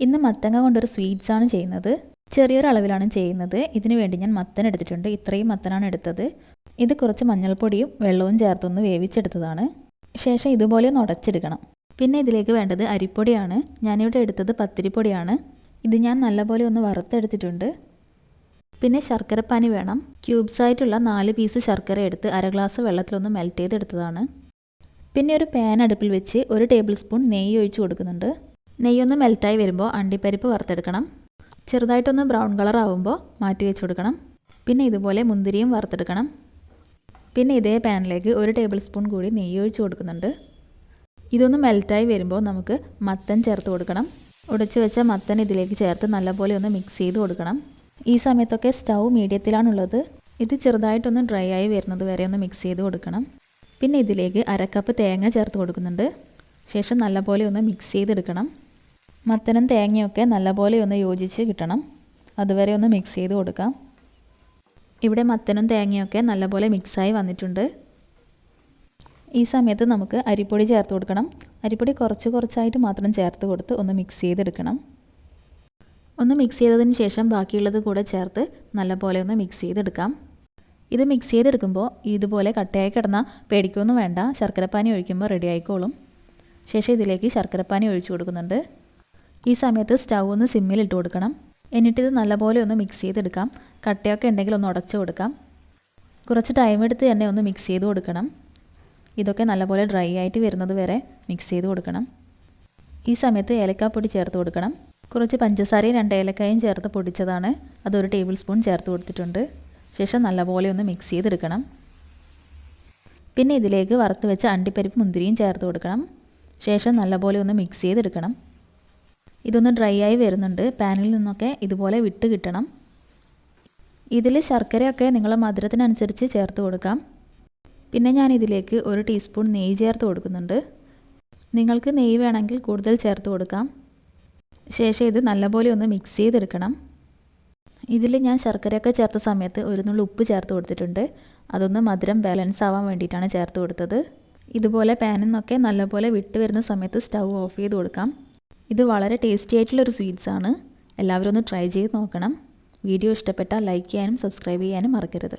ഇന്ന് മത്തങ്ങ കൊണ്ടൊരു സ്വീറ്റ്സാണ് ചെയ്യുന്നത്. ചെറിയൊരു അളവിലാണ് ചെയ്യുന്നത്. ഇതിനു വേണ്ടി ഞാൻ മത്തൻ എടുത്തിട്ടുണ്ട്. ഇത്രയും മത്തനാണ് എടുത്തത്. ഇത് കുറച്ച് മഞ്ഞൾപ്പൊടിയും വെള്ളവും ചേർത്തൊന്ന് വേവിച്ചെടുത്തതാണ്. ശേഷം ഇതുപോലെ ഒന്ന് ഉടച്ചെടുക്കണം. പിന്നെ ഇതിലേക്ക് വേണ്ടത് അരിപ്പൊടിയാണ്. ഞാനിവിടെ എടുത്തത് പത്തിരിപ്പൊടിയാണ്. ഇത് ഞാൻ നല്ലപോലെ ഒന്ന് വറുത്തെടുത്തിട്ടുണ്ട്. പിന്നെ ശർക്കരപ്പാനി വേണം. ക്യൂബ്സ് ആയിട്ടുള്ള 4 പീസ് ശർക്കര എടുത്ത് അര ഗ്ലാസ് വെള്ളത്തിലൊന്ന് മെൽറ്റ് ചെയ്തെടുത്തതാണ്. പിന്നെ ഒരു പാൻ അടുപ്പിൽ വെച്ച് 1 ടേബിൾ സ്പൂൺ നെയ്യ് ഒഴിച്ച് കൊടുക്കുന്നുണ്ട്. നെയ്യൊന്ന് മെൽറ്റായി വരുമ്പോൾ അണ്ടിപ്പരിപ്പ് വറുത്തെടുക്കണം. ചെറുതായിട്ടൊന്ന് ബ്രൗൺ കളർ ആവുമ്പോൾ മാറ്റി വെച്ച് കൊടുക്കണം. പിന്നെ ഇതുപോലെ മുന്തിരിയും വറുത്തെടുക്കണം. പിന്നെ ഇതേ പാനിലേക്ക് 1 ടേബിൾ സ്പൂൺ കൂടി നെയ്യ് ഒഴിച്ച് കൊടുക്കുന്നുണ്ട്. ഇതൊന്ന് മെൽറ്റായി വരുമ്പോൾ നമുക്ക് മത്തൻ ചേർത്ത് കൊടുക്കണം. ഉടച്ച് വെച്ച മത്തൻ ഇതിലേക്ക് ചേർത്ത് നല്ലപോലെ ഒന്ന് മിക്സ് ചെയ്ത് കൊടുക്കണം. ഈ സമയത്തൊക്കെ സ്റ്റൗ മീഡിയത്തിലാണുള്ളത്. ഇത് ചെറുതായിട്ടൊന്ന് ഡ്രൈ ആയി വരുന്നത് വരെ ഒന്ന് മിക്സ് ചെയ്ത് കൊടുക്കണം. പിന്നെ ഇതിലേക്ക് അര കപ്പ് തേങ്ങ ചേർത്ത് കൊടുക്കുന്നുണ്ട്. ശേഷം നല്ലപോലെ ഒന്ന് മിക്സ് ചെയ്തെടുക്കണം. മത്തനും തേങ്ങയൊക്കെ നല്ലപോലെ ഒന്ന് യോജിച്ച് കിട്ടണം. അതുവരെ ഒന്ന് മിക്സ് ചെയ്ത് കൊടുക്കാം. ഇവിടെ മത്തനും തേങ്ങയൊക്കെ നല്ലപോലെ മിക്സായി വന്നിട്ടുണ്ട്. ഈ സമയത്ത് നമുക്ക് അരിപ്പൊടി ചേർത്ത് കൊടുക്കണം. അരിപ്പൊടി കുറച്ചായിട്ട് മാത്രം ചേർത്ത് കൊടുത്ത് ഒന്ന് മിക്സ് ചെയ്തെടുക്കണം. ഒന്ന് മിക്സ് ചെയ്തതിന് ശേഷം ബാക്കിയുള്ളത് കൂടെ ചേർത്ത് നല്ലപോലെ ഒന്ന് മിക്സ് ചെയ്തെടുക്കാം. ഇത് മിക്സ് ചെയ്തെടുക്കുമ്പോൾ ഇതുപോലെ കട്ടയായി കിടന്നാൽ പേടിക്കൊന്നും വേണ്ട. ശർക്കരപ്പാനി ഒഴിക്കുമ്പോൾ റെഡി ആയിക്കോളും. ശേഷം ഇതിലേക്ക് ശർക്കരപ്പാനി ഒഴിച്ചു കൊടുക്കുന്നുണ്ട്. ഈ സമയത്ത് സ്റ്റൗ ഒന്ന് സിമ്മിലിട്ട് കൊടുക്കണം. എന്നിട്ടിത് നല്ലപോലെ ഒന്ന് മിക്സ് ചെയ്തെടുക്കാം. കട്ടയൊക്കെ ഉണ്ടെങ്കിൽ ഒന്ന് ഉടച്ചു കൊടുക്കാം. കുറച്ച് ടൈം എടുത്ത് തന്നെ ഒന്ന് മിക്സ് ചെയ്ത് കൊടുക്കണം. ഇതൊക്കെ നല്ലപോലെ ഡ്രൈ ആയിട്ട് വരുന്നത് വരെ മിക്സ് ചെയ്ത് കൊടുക്കണം. ഈ സമയത്ത് ഏലക്കാപ്പൊടി ചേർത്ത് കൊടുക്കണം. കുറച്ച് പഞ്ചസാരയും 2 ഏലക്കായും ചേർത്ത് പൊടിച്ചതാണ്. അത് 1 ടേബിൾ സ്പൂൺ ചേർത്ത് കൊടുത്തിട്ടുണ്ട്. ശേഷം നല്ലപോലെ ഒന്ന് മിക്സ് ചെയ്തെടുക്കണം. പിന്നെ ഇതിലേക്ക് വറുത്ത് വെച്ച അണ്ടിപ്പരിപ്പ് മുന്തിരിയും ചേർത്ത് കൊടുക്കണം. ശേഷം നല്ലപോലെ ഒന്ന് മിക്സ് ചെയ്തെടുക്കണം. ഇതൊന്ന് ഡ്രൈ ആയി വരുന്നുണ്ട്. പാനിൽ നിന്നൊക്കെ ഇതുപോലെ വിട്ട് കിട്ടണം. ഇതിൽ ശർക്കരയൊക്കെ നിങ്ങളുടെ മധുരത്തിനനുസരിച്ച് ചേർത്ത് കൊടുക്കാം. പിന്നെ ഞാൻ ഇതിലേക്ക് 1 ടീസ്പൂൺ നെയ്യ് ചേർത്ത് കൊടുക്കുന്നുണ്ട്. നിങ്ങൾക്ക് നെയ്യ് വേണമെങ്കിൽ കൂടുതൽ ചേർത്ത് കൊടുക്കാം. ശേഷം ഇത് നല്ലപോലെ ഒന്ന് മിക്സ് ചെയ്തെടുക്കണം. ഇതിൽ ഞാൻ ശർക്കരയൊക്കെ ചേർത്ത സമയത്ത് 1 നുള്ളി ഉപ്പ് ചേർത്ത് കൊടുത്തിട്ടുണ്ട്. അതൊന്ന് മധുരം ബാലൻസ് ആവാൻ വേണ്ടിയിട്ടാണ് ചേർത്ത് കൊടുത്തത്. ഇതുപോലെ പാനിൽ നിന്നൊക്കെ നല്ലപോലെ വിട്ട് വരുന്ന സമയത്ത് സ്റ്റൗ ഓഫ് ചെയ്ത് കൊടുക്കാം. ഇത് വളരെ ടേസ്റ്റി ആയിട്ടുള്ളൊരു സ്വീറ്റ്സാണ്. എല്ലാവരും ഒന്ന് ട്രൈ ചെയ്ത് നോക്കണം. വീഡിയോ ഇഷ്ടപ്പെട്ടാൽ ലൈക്ക് ചെയ്യാനും സബ്സ്ക്രൈബ് ചെയ്യാനും മറക്കരുത്.